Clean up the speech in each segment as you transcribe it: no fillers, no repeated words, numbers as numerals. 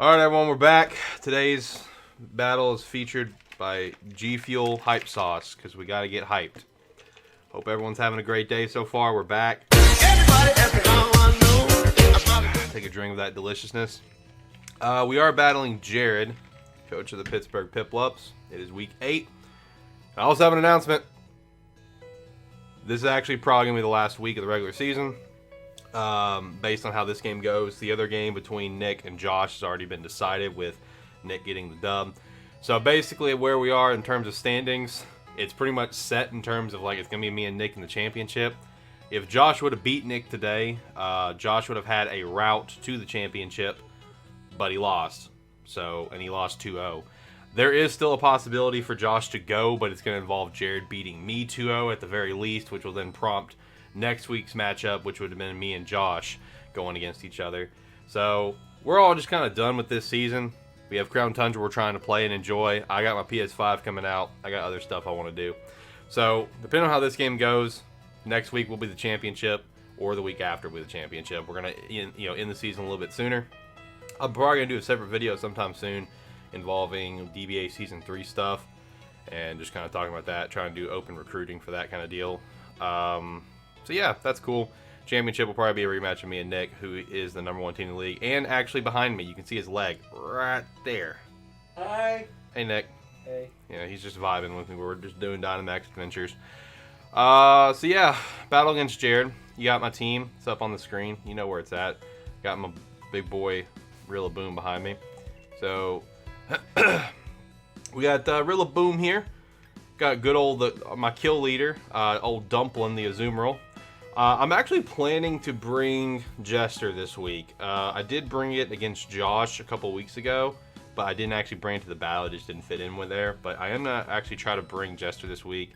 All right, everyone, we're back. Today's battle is featured by G Fuel Hype Sauce because we got to get hyped. Hope everyone's having a great day so far. We're back. Take a drink of that deliciousness. We are battling Jarod, coach of the Pittsburgh Piplups. It is week 8. I also have an announcement. This is actually probably going to be the last week of the regular season. Based on how this game goes, the other game between Nick and Josh has already been decided with Nick getting the dub. So basically where we are in terms of standings, it's pretty much set in terms of like it's going to be me and Nick in the championship. If Josh would have beat Nick today, Josh would have had a route to the championship, but he lost. And he lost 2-0. There is still a possibility for Josh to go, but it's going to involve Jarod beating me 2-0 at the very least, which will then prompt next week's matchup, which would have been me and Josh going against each other. So we're all just kind of done with this season. We have Crown Tundra we're trying to play and enjoy. I got my PS5 coming out. I got other stuff I want to do. So depending on how this game goes, next week will be the championship, or the week after will be the championship. We're gonna end the season a little bit sooner. I'm probably gonna do a separate video sometime soon involving DBA Season 3 stuff and just kind of talking about that, trying to do open recruiting for that kind of deal. So yeah, that's cool. Championship will probably be a rematch of me and Nick, who is the #1 team in the league. And actually behind me, you can see his leg right there. Hi. Hey, Nick. Hey. Yeah, he's just vibing with me. We're just doing Dynamax adventures. So yeah, battle against Jarod. You got my team. It's up on the screen. You know where it's at. Got my big boy Rillaboom behind me. So we got Rillaboom here. Got good old my kill leader, old Dumpling, the Azumarill. I'm actually planning to bring Jester this week. I did bring it against Josh a couple weeks ago, but I didn't actually bring it to the battle. It just didn't fit in with there. But I am going to actually try to bring Jester this week.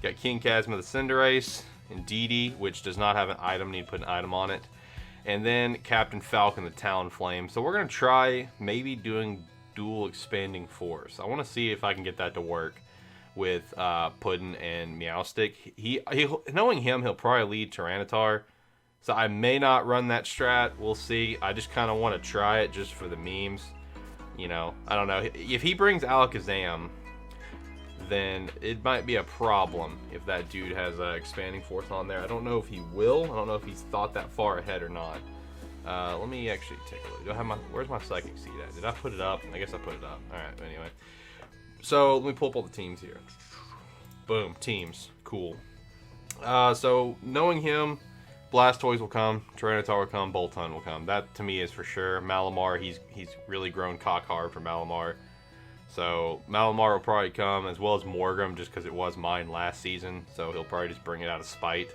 Got King Chasma the Cinderace and Dee, which does not have an item. Need to put an item on it. And then Captain Falcon the Talonflame. So we're going to try maybe doing dual expanding force. I want to see if I can get that to work with Puddin and Meowstic. He knowing him, he'll probably lead Tyranitar. So I may not run that strat. We'll see. I just kind of want to try it just for the memes. You know, I don't know. If he brings Alakazam, then it might be a problem if that dude has expanding force on there. I don't know if he will. I don't know if he's thought that far ahead or not. Let me actually take a look. Do I have where's my Psychic Seed at? Did I put it up? I guess I put it up. Alright, anyway. So let me pull up all the teams here. Boom, teams. Cool. So knowing him, Blastoise will come, Tyranitar will come, Boltund will come. That to me is for sure. Malamar, he's really grown cock hard for Malamar. So Malamar will probably come, as well as Morgrem, just because it was mine last season. So he'll probably just bring it out of spite.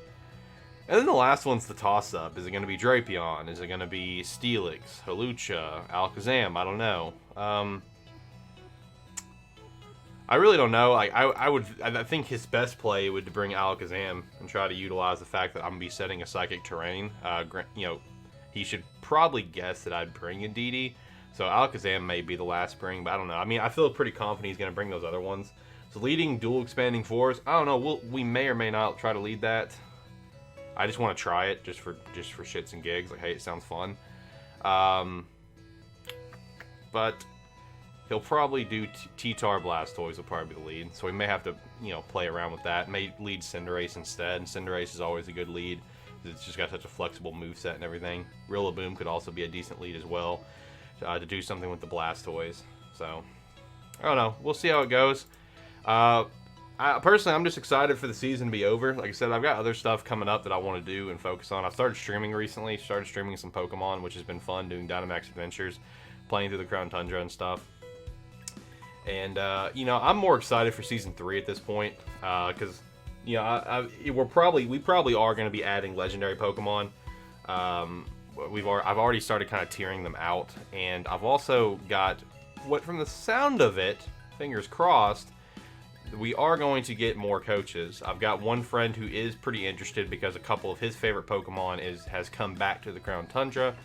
And then the last one's the toss-up. Is it going to be Drapion? Is it going to be Steelix, Hawlucha, Alakazam? I don't know. I really don't know. I think his best play would to bring Alakazam and try to utilize the fact that I'm going to be setting a Psychic Terrain. He should probably guess that I'd bring a Dee. So Alakazam may be the last bring, but I don't know. I mean, I feel pretty confident he's going to bring those other ones. So leading dual expanding force, I don't know. We may or may not try to lead that. I just want to try it just for shits and gigs. Like, hey, it sounds fun. But he'll probably do T-Tar Blastoise will probably be the lead. So we may have to, play around with that. May lead Cinderace instead. And Cinderace is always a good lead. It's just got such a flexible moveset and everything. Rillaboom could also be a decent lead as well. To do something with the Blastoise. So, I don't know. We'll see how it goes. Personally, I'm just excited for the season to be over. Like I said, I've got other stuff coming up that I want to do and focus on. I've started streaming recently. Started streaming some Pokemon, which has been fun, doing Dynamax adventures, playing through the Crown Tundra and stuff. And, I'm more excited for Season 3 at this point. Because, we probably are going to be adding legendary Pokemon. I've already started kind of tiering them out. And I've also got, from the sound of it, fingers crossed, we are going to get more coaches. I've got one friend who is pretty interested because a couple of his favorite Pokemon has come back to the Crown Tundra.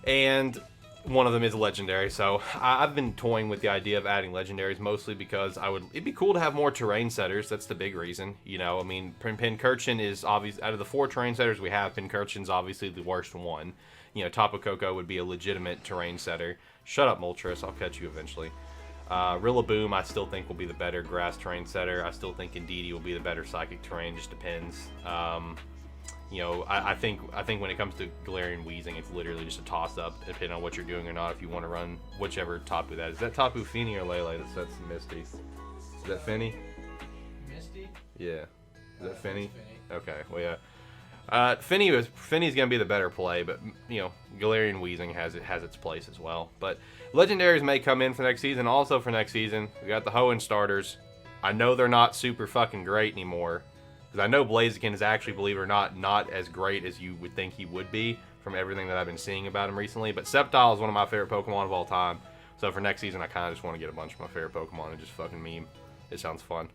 And one of them is a legendary. So I've been toying with the idea of adding legendaries mostly because it'd be cool to have more terrain setters. That's the big reason. Pincurchin is obvious. Out of the 4 terrain setters we have, Pincurchin's obviously the worst one. you know, Tapu Koko would be a legitimate terrain setter. Shut up, Moltres. I'll catch you eventually. Rillaboom, I still think will be the better grass terrain setter. I still think Indeedee will be the better psychic terrain. Just depends. You know, I think when it comes to Galarian Weezing, it's literally just a toss-up, depending on what you're doing or not. If you want to run whichever Tapu that is. Is that Tapu Fini or Lele that sets Misty? Is that Fini? Misty? Yeah. Is that Fini? Okay. Well, yeah. Fini's gonna be the better play, but you know, Galarian Weezing has its place as well. But legendaries may come in for next season. Also for next season, we got the Hoenn starters. I know they're not super fucking great anymore. I know Blaziken is actually, believe it or not as great as you would think he would be from everything that I've been seeing about him recently. But Sceptile is one of my favorite Pokemon of all time. So for next season, I kind of just want to get a bunch of my favorite Pokemon and just fucking meme. It sounds fun.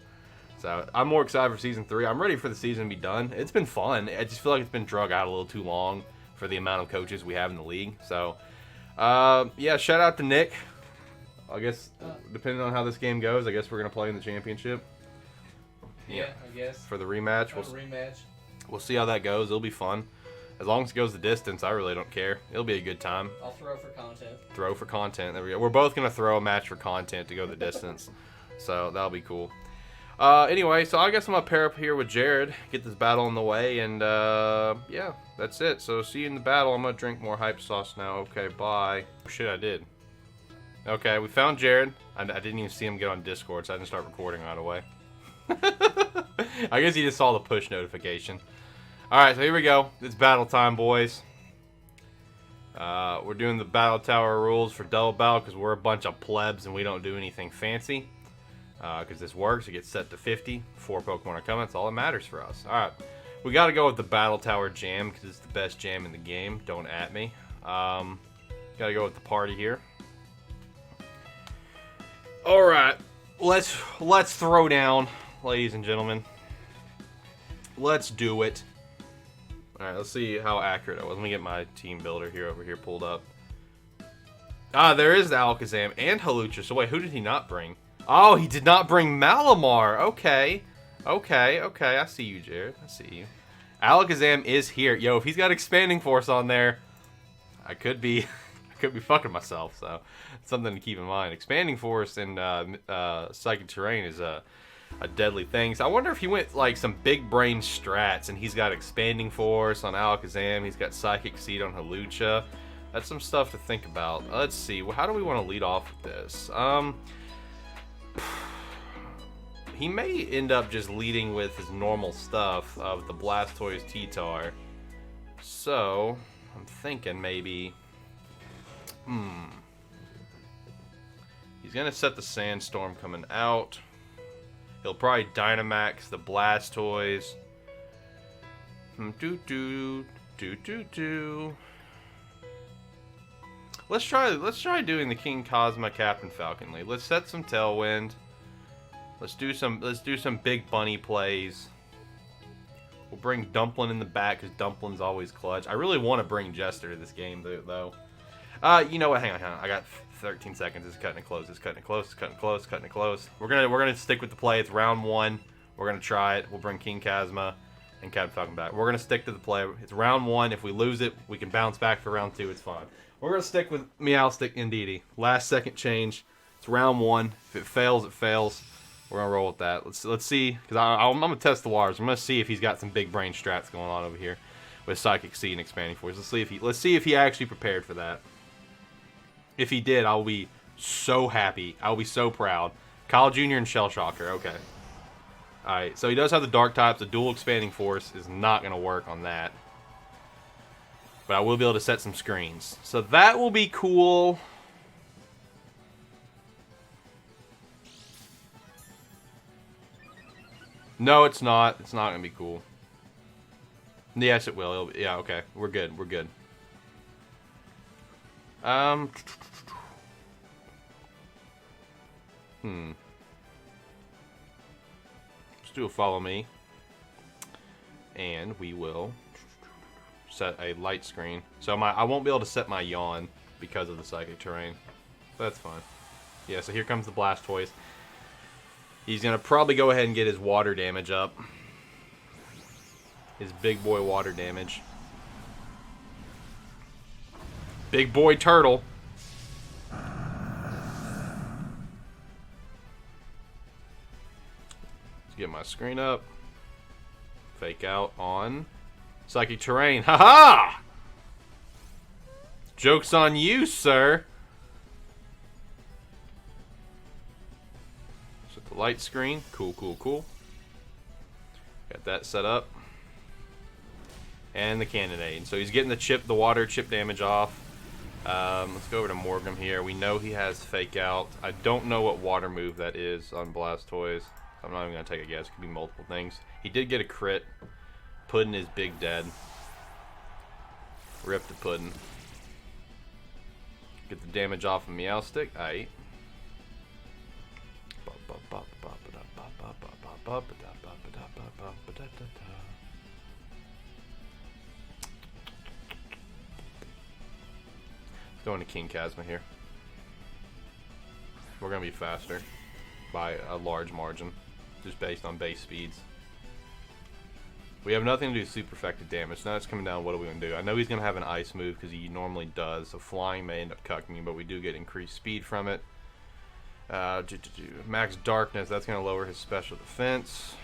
So I'm more excited for Season 3. I'm ready for the season to be done. It's been fun. I just feel like it's been drug out a little too long for the amount of coaches we have in the league. So, yeah, shout out to Nick. I guess, depending on how this game goes, I guess we're going to play in the championship. Yeah, I guess. For the rematch. We'll see how that goes. It'll be fun. As long as it goes the distance, I really don't care. It'll be a good time. I'll throw for content. Throw for content. There we go. We're both going to throw a match for content to go the distance. So that'll be cool. Anyway, so I guess I'm going to pair up here with Jarod, get this battle in the way, and yeah, that's it. So see you in the battle. I'm going to drink more hype sauce now. Okay, bye. Shit, I did. Okay, we found Jarod. I didn't even see him get on Discord, so I didn't start recording right away. I guess he just saw the push notification. Alright, so here we go. It's battle time, boys. We're doing the battle tower rules for double battle because we're a bunch of plebs and we don't do anything fancy. Because this works, it gets set to 50. 4 Pokemon are coming, that's all that matters for us. Alright, we gotta go with the battle tower jam because it's the best jam in the game. Don't at me. Gotta go with the party here. Alright, let's throw down. Ladies and gentlemen, let's do it. Alright, let's see how accurate I was. Let me get my team builder here over here pulled up. Ah, there is the Alakazam and Hawlucha. So wait, who did he not bring? Oh, he did not bring Malamar. Okay. Okay, I see you, Jarod. I see you. Alakazam is here. Yo, if he's got Expanding Force on there, I could be fucking myself. So, something to keep in mind. Expanding Force and Psychic Terrain is a deadly thing. So I wonder if he went like some big brain strats and he's got Expanding Force on Alakazam, he's got Psychic Seed on Hawlucha. That's some stuff to think about. Let's see. Well, how do we want to lead off with this? He may end up just leading with his normal stuff of the Blastoise T-Tar. So I'm thinking maybe he's gonna set the Sandstorm coming out. He'll probably Dynamax the Blastoise. Let's try doing the King Cosma Captain Falcon lead. Let's set some Tailwind. Let's do some big bunny plays. We'll bring Dumplin in the back because Dumplin's always clutch. I really want to bring Jester to this game though. You know what? Hang on. I got 13 seconds. It's cutting it close. It's cutting it close. It's cutting it close. It's cutting it close. We're gonna stick with the play. It's round 1. We're gonna try it. We'll bring King Kazma and Captain Falcon back. We're gonna stick to the play. It's round 1. If we lose it, we can bounce back for round 2. It's fine. We're gonna stick with Meowstic and Indeedee. Last second change. It's round 1. If it fails, it fails. We're gonna roll with that. Let's see, because I'm gonna test the waters. I'm gonna see if he's got some big brain strats going on over here with Psychic Seed and Expanding Force. Let's see if he actually prepared for that. If he did, I'll be so happy. I'll be so proud. Kyle Jr. and Shell Shocker. Okay. Alright, so he does have the Dark types. The dual Expanding Force is not going to work on that. But I will be able to set some screens. So that will be cool. No, it's not. It's not going to be cool. Yes, it will. Yeah, okay. We're good. We're good. Let's do a follow me. And we will set a light screen. So I won't be able to set my Yawn because of the Psychic Terrain. That's fine. Yeah, so here comes the Blastoise. He's going to probably go ahead and get his water damage up. His big boy water damage. Big boy turtle. Let's get my screen up. Fake out on Psychic Terrain. Haha! Joke's on you, sir. Set the light screen. Cool, cool, cool. Got that set up. And the cannonade. So he's getting the water chip damage off. Let's go over to Morgan here. We know he has fake out. I don't know what water move that is on Blastoise. I'm not even going to take a guess. It could be multiple things. He did get a crit. Puddin is big dead. Rip the Puddin. Get the damage off of Meowstic. Aight. Going to King Kazma here. We're going to be faster by a large margin, just based on base speeds. We have nothing to do super effective damage. Now it's coming down, what are we going to do? I know he's going to have an ice move because he normally does, so flying may end up cucking me, but we do get increased speed from it. Max darkness, that's going to lower his special defense.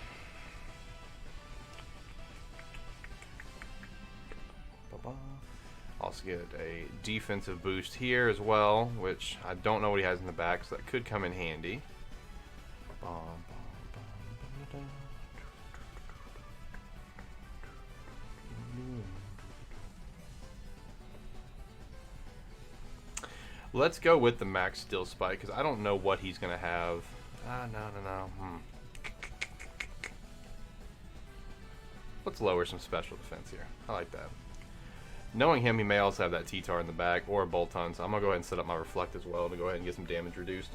Also get a defensive boost here as well, which I don't know what he has in the back, so that could come in handy. Let's go with the max steel spike, because I don't know what he's going to have. No. Let's lower some special defense here. I like that. Knowing him, he may also have that T-Tar in the back or a Bolton, so I'm going to go ahead and set up my Reflect as well to go ahead and get some damage reduced.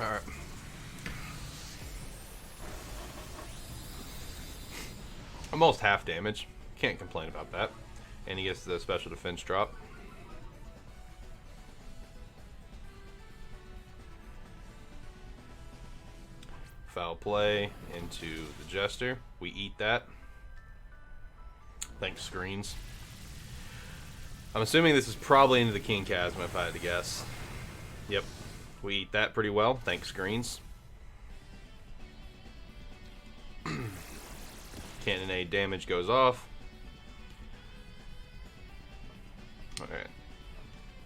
Alright. Almost half damage. Can't complain about that. And he gets the special defense drop. Foul play into the Jester. We eat that. Thanks, screens. I'm assuming this is probably into the King Kazma if I had to guess. Yep. We eat that pretty well. Thanks, screens. Cannonade damage goes off. Alright.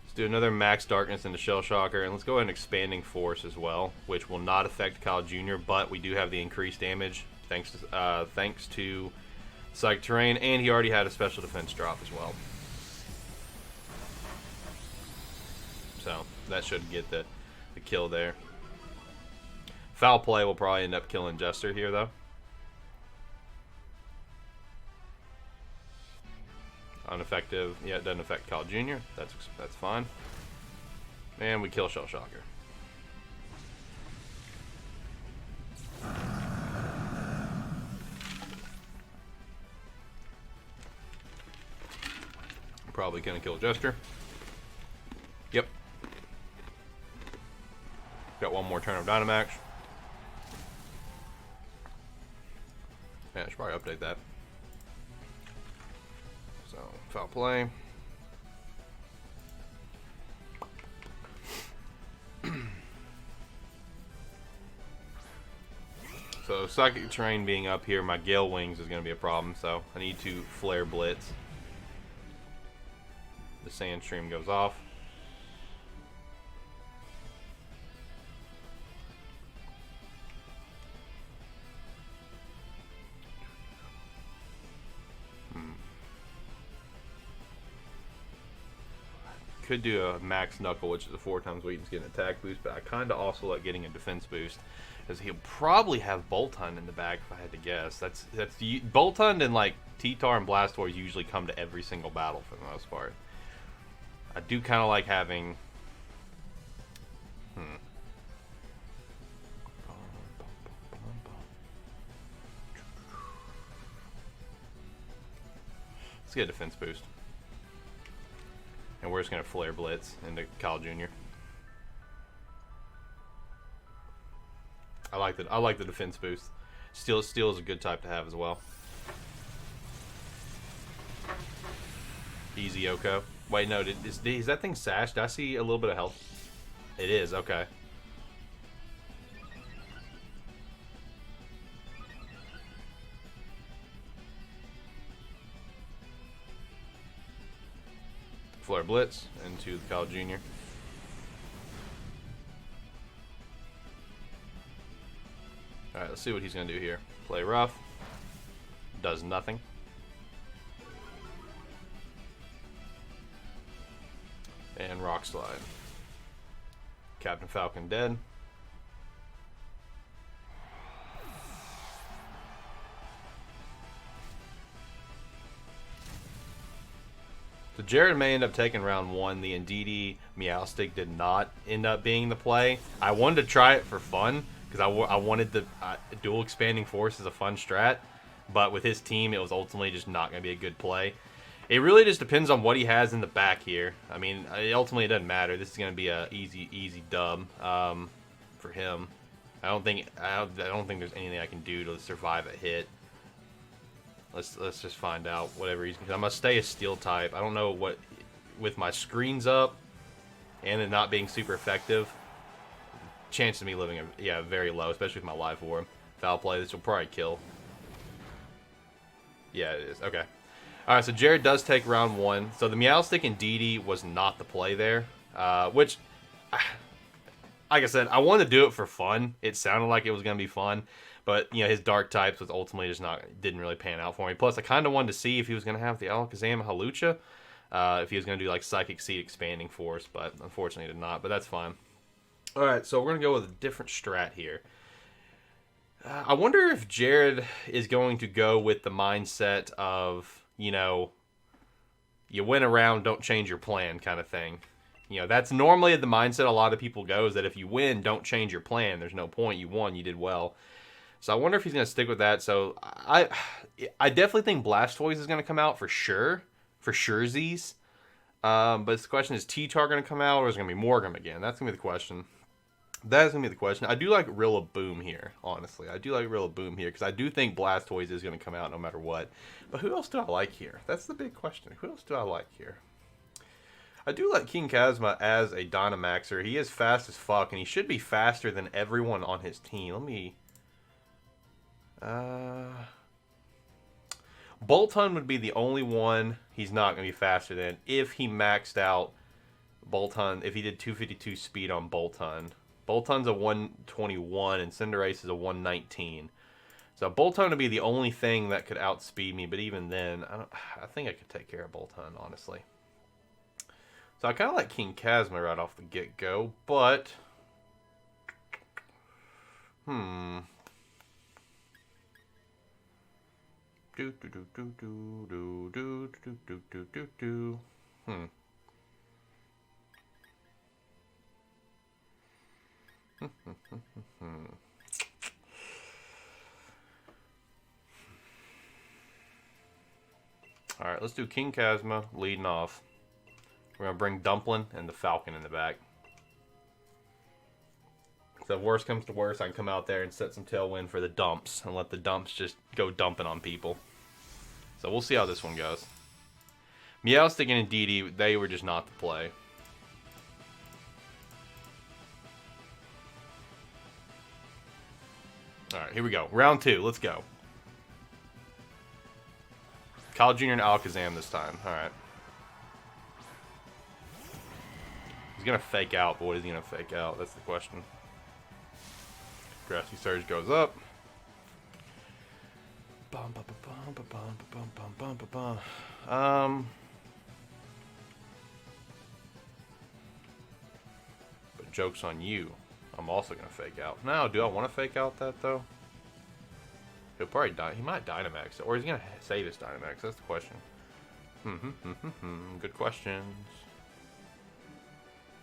Let's do another max darkness into Shell Shocker. And let's go ahead and expanding force as well, which will not affect Kyle Jr., but we do have the increased damage thanks to Psych Terrain, and he already had a special defense drop as well. So that should get the kill there. Foul play will probably end up killing Jester here, though. Ineffective. Yeah, it doesn't affect Kyle Jr. That's fine. And we kill Shell Shocker. Probably gonna kill Jester. Yep. Got one more turn of Dynamax. Yeah, I should probably update that. So, foul play. So, Psychic Terrain being up here, my Gale Wings is going to be a problem, so I need to Flare Blitz. The Sandstream goes off. Could do a max knuckle, which is a 4 times weakness, get an attack boost, but I kind of also like getting a defense boost. Because he'll probably have Bolt Hunt in the back if I had to guess. That's Bolt Hunt and like T-Tar and Blastoise usually come to every single battle for the most part. I do kind of like having. Let's get a defense boost. And we're just gonna Flare Blitz into Kyle Jr. I like the defense boost. Steel is a good type to have as well. Easy Yoko. Wait, no, is that thing sashed? Did I see a little bit of health? It is, okay. Flare Blitz into the Kyle Jr. Alright, let's see what he's going to do here. Play rough. Does nothing. And Rock Slide. Captain Falcon dead. So Jarod may end up taking round 1. The Indeedee Meowstic did not end up being the play. I wanted to try it for fun because I wanted the dual expanding force as a fun strat, but with his team it was ultimately just not going to be a good play. It really just depends on what he has in the back here. I mean, ultimately it doesn't matter. This is going to be a easy dub for him. I don't think there's anything I can do to survive a hit. Let's just find out whatever he's. I must stay a steel type. I don't know what with my screens up and it not being super effective. Chance of me living, very low, especially with my live orb. Foul play. This will probably kill. Yeah, it is. Okay. All right. So Jarod does take round 1. So the Meowstic and Indeedee was not the play there, which, like I said, I wanted to do it for fun. It sounded like it was gonna be fun. But, you know, his dark types was ultimately just didn't really pan out for me. Plus, I kind of wanted to see if he was going to have the Alakazam Hawlucha. If he was going to do, like, Psychic Seed Expanding Force. But, unfortunately, he did not. But that's fine. Alright, so we're going to go with a different strat here. I wonder if Jarod is going to go with the mindset of, you know, you win a round, don't change your plan kind of thing. You know, that's normally the mindset a lot of people go, is that if you win, don't change your plan. There's no point. You won. You did well. So I wonder if he's going to stick with that. So I definitely think Blastoise is going to come out for sure. For surezies. But the question is, T-Tar going to come out or is it going to be Morgum again? That's going to be the question. That is going to be the question. I do like Rillaboom here, honestly. I do like Rillaboom here because I do think Blastoise is going to come out no matter what. But who else do I like here? That's the big question. Who else do I like here? I do like King Kazma as a Dynamaxer. He is fast as fuck, and he should be faster than everyone on his team. Let me... Bolt Hunt would be the only one he's not going to be faster than if he maxed out Bolt Hunt, if he did 252 speed on Bolt Hunt. Bolt Hunt's a 121 and Cinderace is a 119. So Bolt Hunt would be the only thing that could outspeed me, but even then, I think I could take care of Bolt Hunt, honestly. So I kind of like King Kazma right off the get-go, but... Alright, let's do King Kazma leading off. We're going to bring Dumpling and the Falcon in the back. So if worst comes to worst, I can come out there and set some tailwind for the dumps and let the dumps just go dumping on people. So we'll see how this one goes. Meowstic and Indeedee, they were just not the play. Alright, here we go. Round 2, let's go. Kyle Jr. and Alakazam this time. Alright. He's going to fake out, but what is he going to fake out? That's the question. Grassy Surge goes up. But joke's on you. I'm also gonna fake out. No, do I want to fake out that though? He'll probably die. He might Dynamax, or he's gonna save his Dynamax. That's the question. Good questions.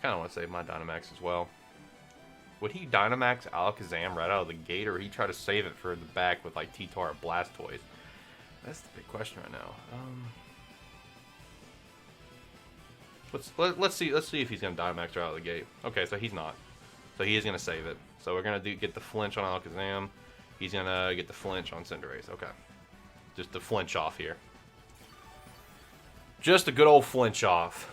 Kind of want to save my Dynamax as well. Would he Dynamax Alakazam right out of the gate, or would he try to save it for the back with like T-Tar or Blastoise? That's the big question right now. Let's see if he's gonna Dynamax right out of the gate. Okay, so he's not. So he is gonna save it. So we're gonna get the flinch on Alakazam. He's gonna get the flinch on Cinderace. Okay, just the flinch off here. Just a good old flinch off.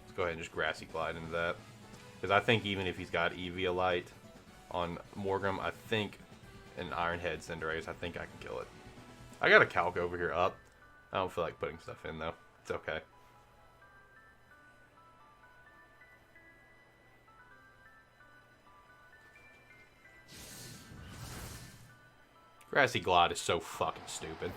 Let's go ahead and just Grassy Glide into that. Because I think even if he's got Eviolite on Morgrem, I think an Iron Head Cinderace, I think I can kill it. I got a Calc over here up. I don't feel like putting stuff in though. It's okay. Grassy Glide is so fucking stupid.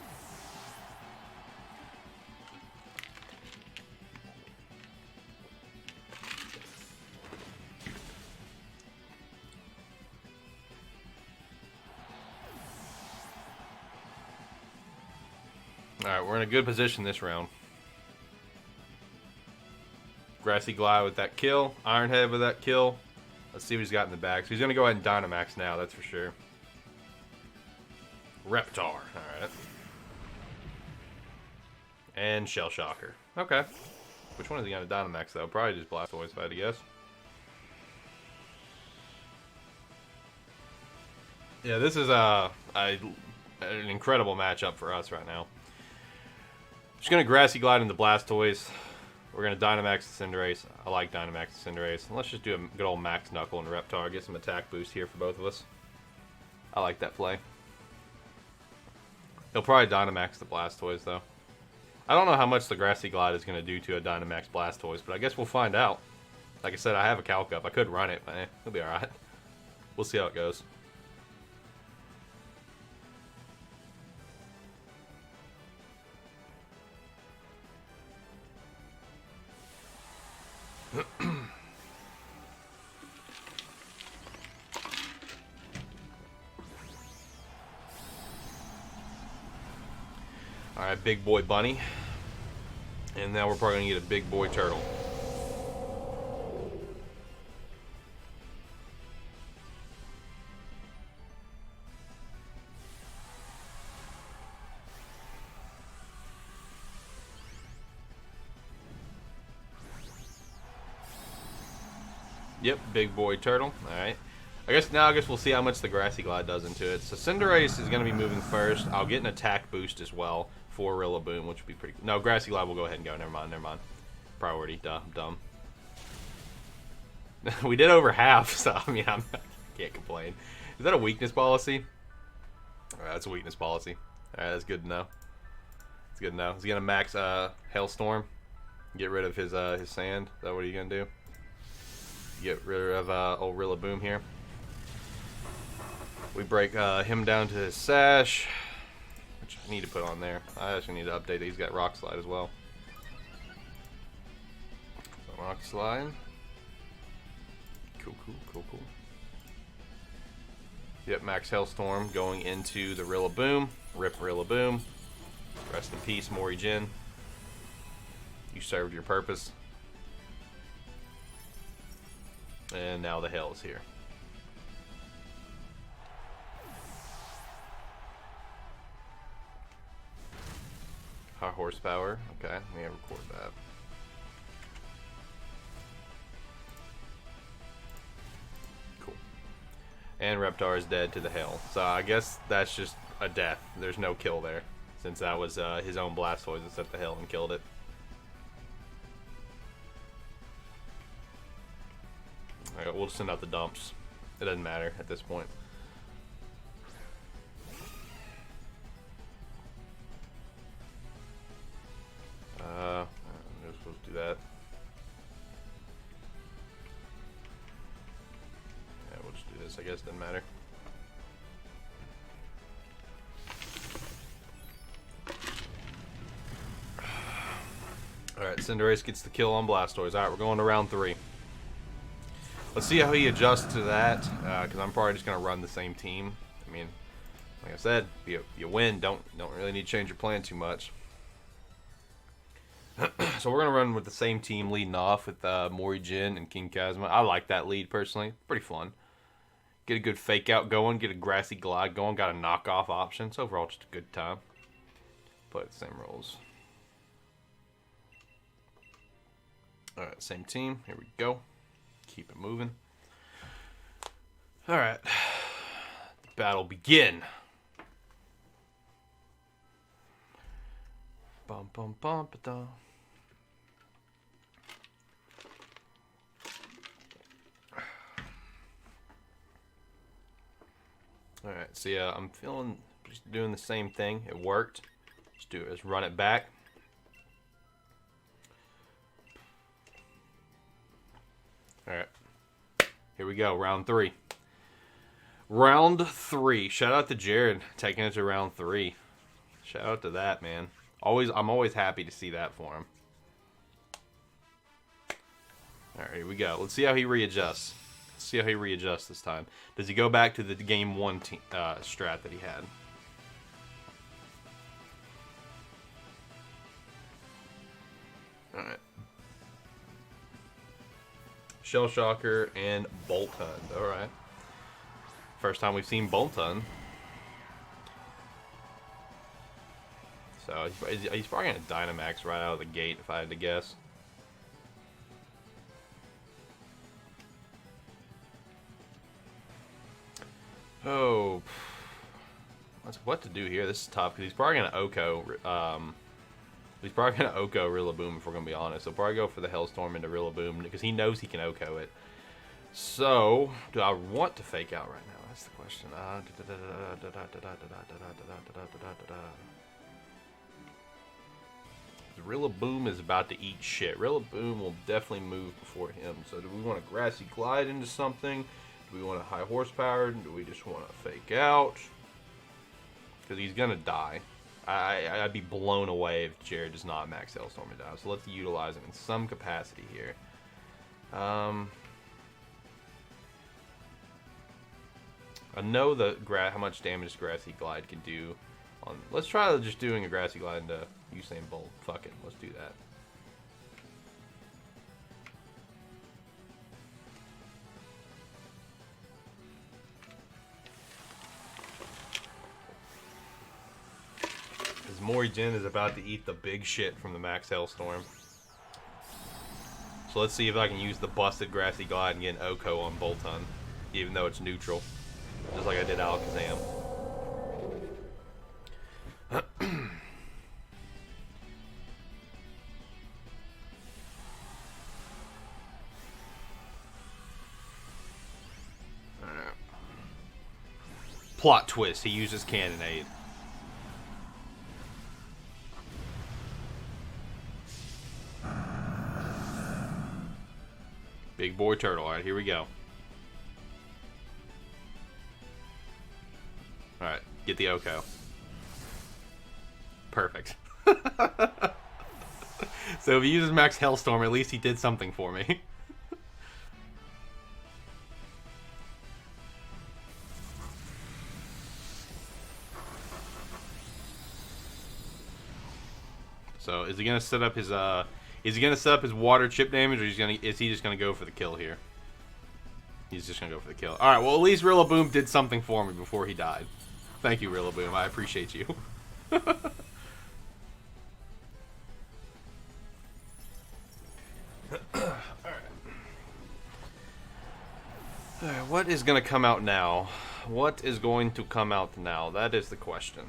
Alright, we're in a good position this round. Grassy Glide with that kill. Iron Head with that kill. Let's see what he's got in the bag. So he's going to go ahead and Dynamax now, that's for sure. Reptar. Alright. And Shell Shocker. Okay. Which one is he going to Dynamax, though? Probably just Blastoise, if I had to guess. Yeah, this is an incredible matchup for us right now. Just going to Grassy Glide into Blastoise. We're going to Dynamax the Cinderace. I like Dynamax the Cinderace. And let's just do a good old Max Knuckle and Reptar. Get some attack boost here for both of us. I like that play. He'll probably Dynamax the Blastoise, though. I don't know how much the Grassy Glide is going to do to a Dynamax Blastoise, but I guess we'll find out. Like I said, I have a Calc up. I could run it, but it'll be alright. We'll see how it goes. Alright, big boy bunny. And now we're probably going to get a big boy turtle. Yep, big boy turtle. Alright. I guess we'll see how much the Grassy Glide does into it. So Cinderace is going to be moving first. I'll get an attack boost as well for Rillaboom, which would be pretty cool. No, Grassy Glide will go ahead and go. Never mind. Priority. Dumb. We did over half, so I mean, I can't complain. Is that a weakness policy? Alright, that's a weakness policy. Alright, that's good to know. It's good to know. Is he going to max Hailstorm? Get rid of his sand? Is that what are you going to do? Get rid of old Rillaboom here. We break him down to his sash, which I need to put on there. I actually need to update it. He's got Rock Slide as well. So Rock Slide. Cool. Yep, Max Hailstorm going into the Rillaboom. Rip Rillaboom. Rest in peace, Mori Jin. You served your purpose. And now the hail is here. High horsepower. Okay, let me record that. Cool. And Reptar is dead to the hail. So I guess that's just a death. There's no kill there. Since that was his own Blastoise that set the hail and killed it. Alright, we'll send out the dumps. It doesn't matter at this point. I'm supposed to do that. Yeah, we'll just do this. I guess it doesn't matter. Cinderace gets the kill on Blastoise. Alright, we're going to round 3. Let's see how he adjusts to that, because I'm probably just going to run the same team. I mean, like I said, you win, don't really need to change your plan too much. So we're going to run with the same team leading off with Morigin and King Kazuma. I like that lead, personally. Pretty fun. Get a good fake out going, get a grassy glide going, got a knockoff option. So overall, just a good time. Play the same roles. Alright, same team. Here we go. Keep it moving. Alright. The battle begin. Bum bum bum ba da. Alright, so yeah, I'm feeling just doing the same thing. It worked. Let's do it. Let's run it back. Alright. Here we go. Round 3. Round 3. Shout out to Jarod taking it to round 3. Shout out to that, man. I'm always happy to see that for him. Alright, here we go. Let's see how he readjusts. Let's see how he readjusts this time. Does he go back to the game 1 strat that he had? Alright. Shell Shocker and Bolt Hunt. Alright. First time we've seen Bolt Hunt. So he's probably going to Dynamax right out of the gate if I had to guess. Oh. What to do here? This is tough because he's probably going to Oko. He's probably going to Oko Rillaboom if we're going to be honest. So probably go for the Hellstorm into Rillaboom because he knows he can Oko it. So, do I want to fake out right now? That's the question. Rillaboom is about to eat shit. Rillaboom will definitely move before him. So do we want to Grassy Glide into something? Do we want a high horsepower? Do we just want to fake out? Because he's going to die. I'd be blown away if Jarod does not max Hellstorm it down. So let's utilize him in some capacity here. I know how much damage Grassy Glide can do. Let's try just doing a Grassy Glide into Usain Bolt. Fuck it, let's do that. Because Morigin is about to eat the big shit from the max Hellstorm. So let's see if I can use the busted Grassy Glide and get an Oko on Boltund, even though it's neutral. Just like I did Alakazam. Plot twist, he uses Cannonade. Big boy turtle. Alright, here we go. Alright, get the Oko. Perfect. So if he uses Max Hellstorm, at least he did something for me. So is he gonna set up his water chip damage, or is he just gonna go for the kill here? He's just gonna go for the kill. Alright, well at least Rillaboom did something for me before he died. Thank you, Rillaboom. I appreciate you. Alright, what is gonna come out now? What is going to come out now? That is the question.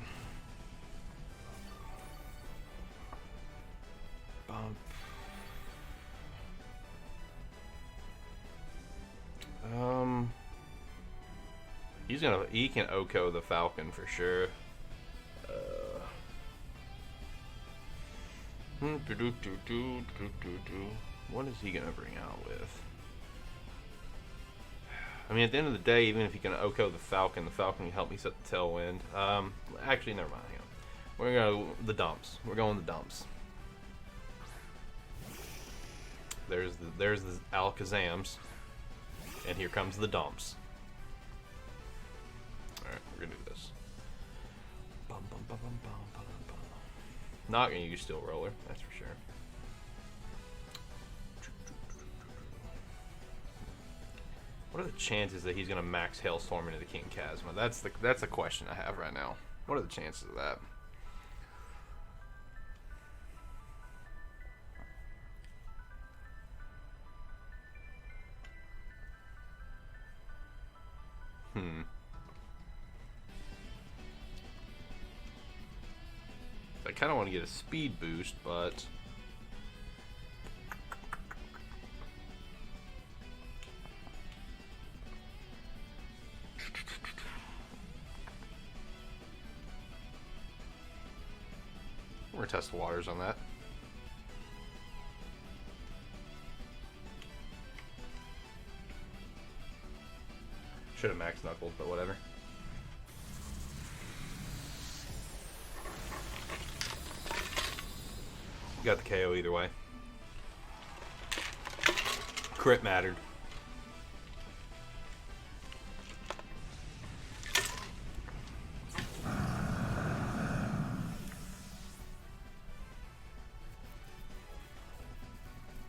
He can Oko the Falcon for sure. What is he gonna bring out with? I mean, at the end of the day, even if he can Oko the Falcon can help me set the Tailwind. Actually, never mind. Hang on. We're gonna go the dumps. We're going the dumps. There's the Alakazams. And here comes the dumps. Alright, we're gonna do this. Bum, bum, bum, bum, bum, bum, bum. Not gonna use Steel Roller, that's for sure. What are the chances that he's gonna max Hailstorm into the King Kazma? That's the question I have right now. What are the chances of that? I kind of want to get a speed boost, but we're gonna test the waters on that. Should have max knuckled, but whatever. Got the KO either way. Crit mattered.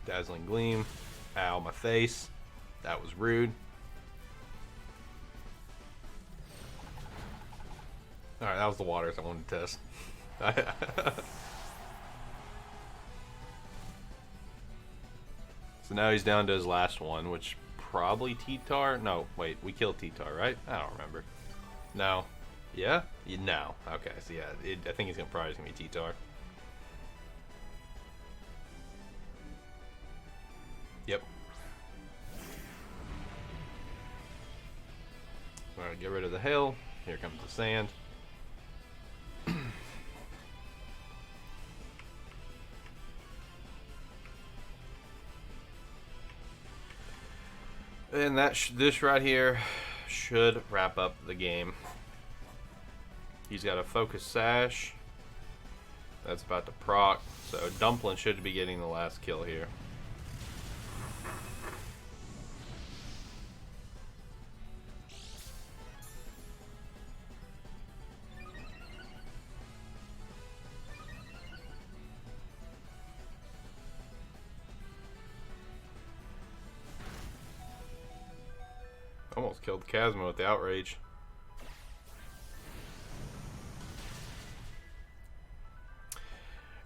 Dazzling Gleam. Ow, my face. That was rude. Alright, that was the waters I wanted to test. So now he's down to his last one, which probably T-Tar? No, wait, we killed T-Tar, right? I don't remember. No. Yeah? No. Okay, so yeah, I think he's probably going to be T-Tar. Yep. Alright, get rid of the hail. Here comes the sand. And this right here should wrap up the game. He's got a focus sash. That's about to proc. So Dumpling should be getting the last kill here. Almost killed Kazma with the outrage.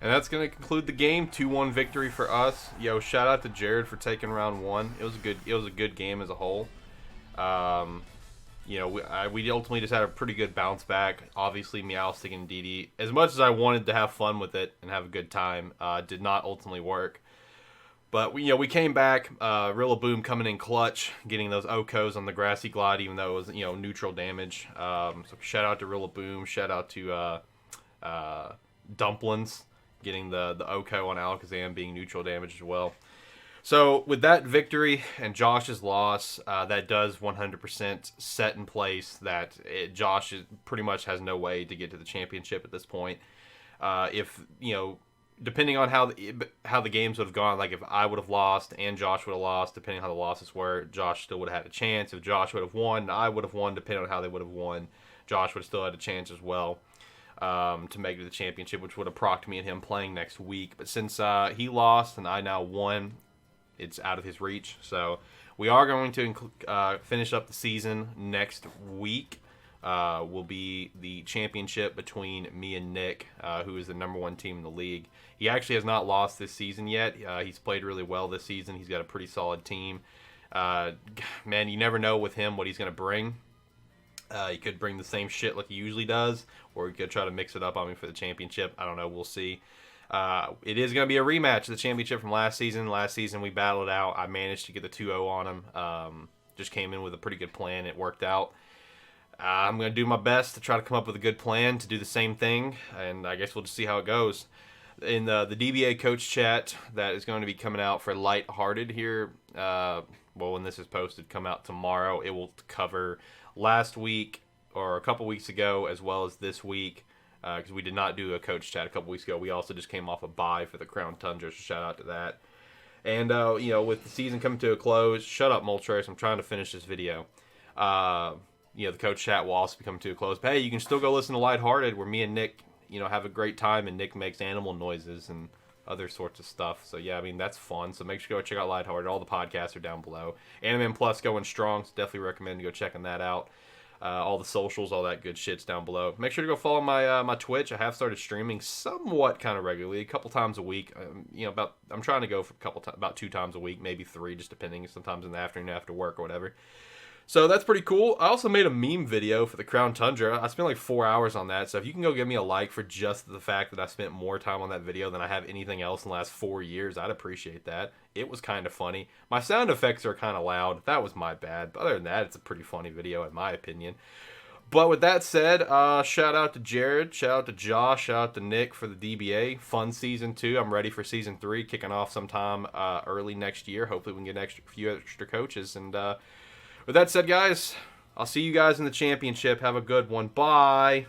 And that's going to conclude the game. 2-1 victory for us. Yo, shout out to Jarod for taking round one. It was a good game as a whole. You know, we ultimately just had a pretty good bounce back. Obviously, Meowstic and DD, as much as I wanted to have fun with it and have a good time, did not ultimately work. But we came back. Rillaboom coming in clutch, getting those OKOs on the Grassy Glide, even though it was neutral damage. So shout out to Rillaboom. Shout out to Dumplings getting the OKO on Alakazam being neutral damage as well. So with that victory and Josh's loss, that does 100% set in place that Josh pretty much has no way to get to the championship at this point. Depending on how the games would have gone, like if I would have lost and Josh would have lost, depending on how the losses were, Josh still would have had a chance. If Josh would have won, I would have won. Depending on how they would have won, Josh would have still had a chance as well to make it to the championship, which would have procced me and him playing next week. But since he lost and I now won, it's out of his reach. So we are going to finish up the season next week. Will be the championship between me and Nick, who is the #1 team in the league. He actually has not lost this season yet. He's played really well this season. He's got a pretty solid team. Man, you never know with him what he's going to bring. He could bring the same shit like he usually does, or he could try to mix it up on me for the championship. I don't know. We'll see. It is going to be a rematch of the championship from last season. Last season we battled out. I managed to get the 2-0 on him. Just came in with a pretty good plan. It worked out. I'm going to do my best to try to come up with a good plan to do the same thing, and I guess we'll just see how it goes. In the DBA coach chat that is going to be coming out for Lighthearted here, when this is posted, come out tomorrow. It will cover last week or a couple weeks ago as well as this week, because we did not do a coach chat a couple weeks ago. We also just came off a bye for the Crown Tundra, so shout out to that. And, with the season coming to a close, shut up, Moltres, I'm trying to finish this video. The coach chat will also be coming to a close. But, hey, you can still go listen to Lighthearted, where me and Nick, have a great time, and Nick makes animal noises and other sorts of stuff. So, yeah, that's fun. So make sure you go check out Lighthearted. All the podcasts are down below. AniMan Plus going strong, so definitely recommend you go checking that out. All the socials, all that good shit's down below. Make sure to go follow my Twitch. I have started streaming somewhat kind of regularly, a couple times a week. I'm trying to go for about 2 times a week, maybe 3, just depending. Sometimes in the afternoon after work or whatever. So that's pretty cool. I also made a meme video for the Crown Tundra. I spent like 4 hours on that. So if you can go give me a like for just the fact that I spent more time on that video than I have anything else in the last 4 years, I'd appreciate that. It was kind of funny. My sound effects are kind of loud. That was my bad. But other than that, it's a pretty funny video in my opinion. But with that said, shout out to Jarod, shout out to Josh, shout out to Nick for the DBA. Fun season 2. I'm ready for season 3, kicking off sometime early next year. Hopefully we can get a few extra coaches. And with that said, guys, I'll see you guys in the championship. Have a good one. Bye.